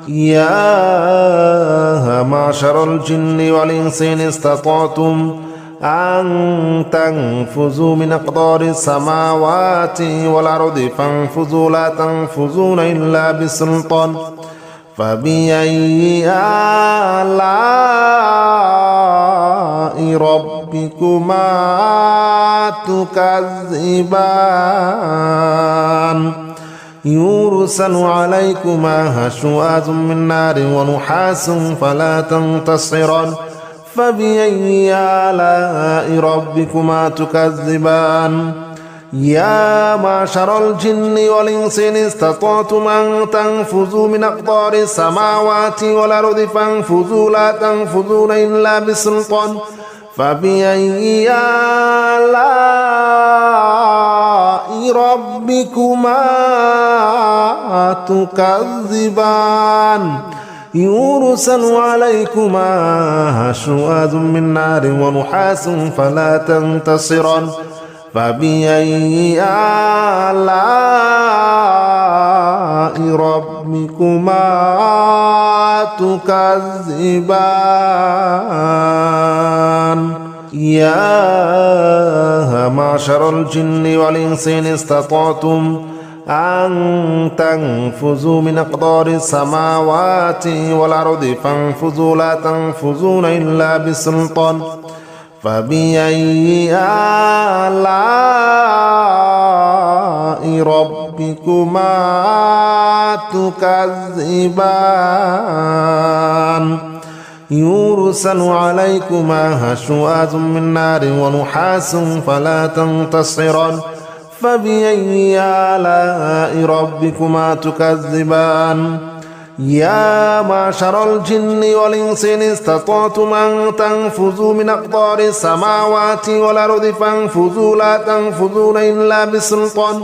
يا معشر الجن والإنس إن استطعتم أن تنفذوا من أقطار السماوات والأرض فانفذوا لا تنفذون إلا بسلطان فبأي آلاء ربكما تكذبان يرسل عليكما شواظ من نار ونحاس فلا تنتصران فبأي آلاء ربكما تكذبان يا معشر الجن والإنس إن استطعتم أن تنفذوا من أقطار السماوات والأرض فانفذوا لا تنفذون إلا بسلطان فبأي آلاء ربكما تكذبان يرسل عليكما شواظ من نار ونحاس فلا تنتصران فبأي آلاء ربكما تكذبان يا معشر الجن والإنس إن استطعتم أن تنفذوا من أقطار السماوات والأرض فانفذوا لا تنفذون إلا بسلطان فبأي آلاء ربكما تكذبان يرسل عليكما شواظ من نار ونحاس فلا تنتصران فبأي آلاء ربكما تكذبان يا معشر الجن والإنس إن استطعتم أن تنفذوا من أقطار السماوات والأرض فانفذوا لا تنفذون إلا بسلطان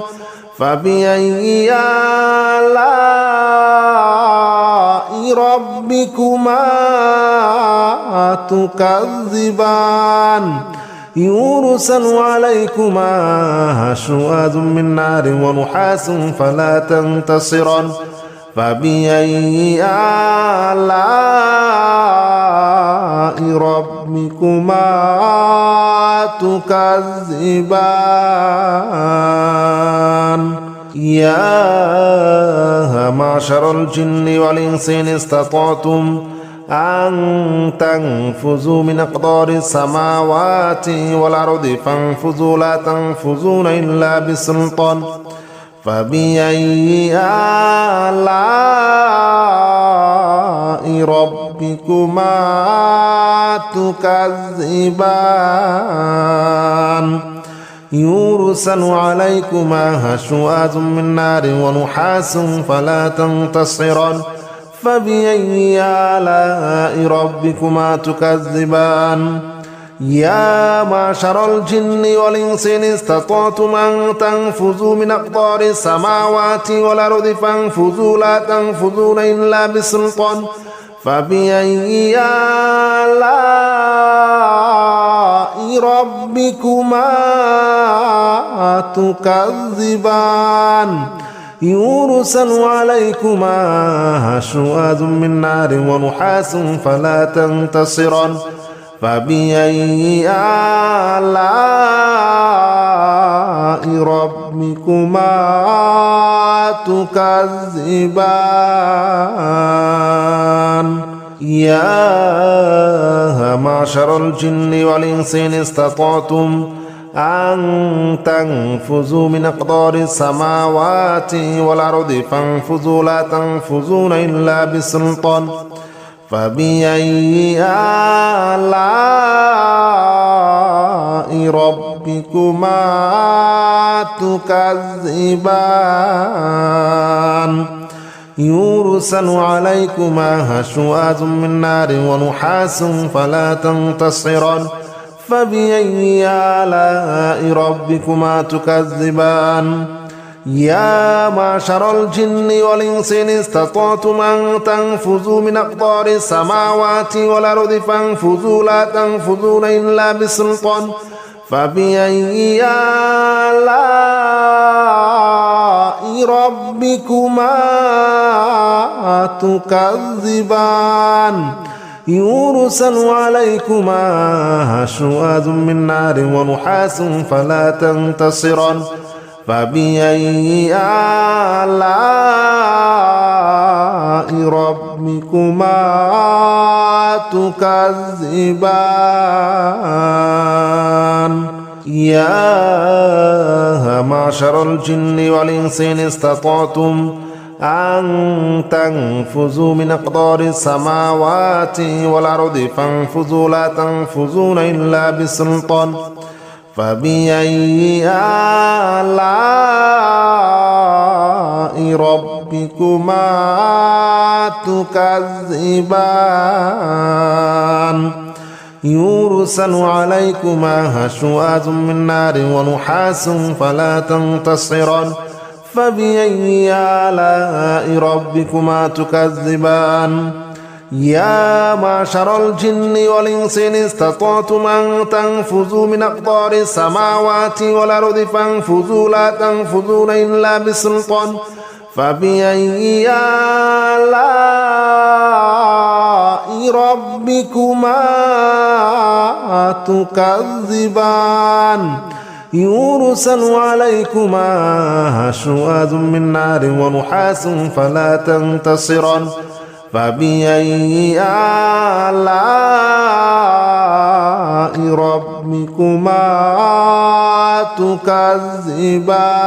فبأي آلاء ربكما تكذبان يرسل عليكما شواظ من نار ونحاس فلا تنتصران فبأي آلاء ربكما تكذبان يا معشر الجن والإنس إن استطعتم أن تنفذوا من أقطار السماوات والأرض فانفذوا لا تنفذون إلا بسلطان فبأي آلاء ربكما تكذبان يرسل عليكما شواظ من نار ونحاس فلا تنتصران فبأي آلاء ربكما تكذبان يا معشر الجن والإنس إن استطعتم أن تنفذوا من أقطار السماوات والأرض فانفذوا لا تنفذون إلا بسلطان فبأي آلاء ربكما تكذبان يرسل عليكما شواظ من نار ونحاس فلا تنتصران فبأي آلاء ربكما تكذبان يا معشر الجن والإنس إن استطعتم أن تنفذوا من أقطار السماوات والأرض فانفذوا لا تنفذون إلا بسلطان فبأي آلاء ربكما تكذبان يرسل عليكما شواظ من نار ونحاس فلا تنتصران فبأي آلاء ربكما تكذبان يا معشر الجن والإنس إن استطعتم أن تنفذوا من أقطار السماوات والأرض فانفذوا لا تنفذون إلا بسلطان فبأي آلاء ربكما تكذبان يرسل عليكما شواظ من نار ونحاس فلا تنتصران فبأي آلاء ربكما تكذبان يا معشر الجن والإنس إن استطعتم أن تنفذوا من أقطار السماوات والأرض فانفذوا لا تنفذون إلا بسلطان فبأي آلاء ربكما تكذبان يرسل عليكما شواظ من نار ونحاس فلا تنتصران فبأي آلاء ربكما تكذبان يا معشر الجن والإنس إن استطعتم أن تنفذوا من أقطار السماوات والأرض فانفذوا لا تنفذون إلا بسلطان فبأي آلاء ربكما تكذبان يرسل عليكما شواظ من نار ونحاس فلا تنتصران فبأي آلاء ربكما تكذبان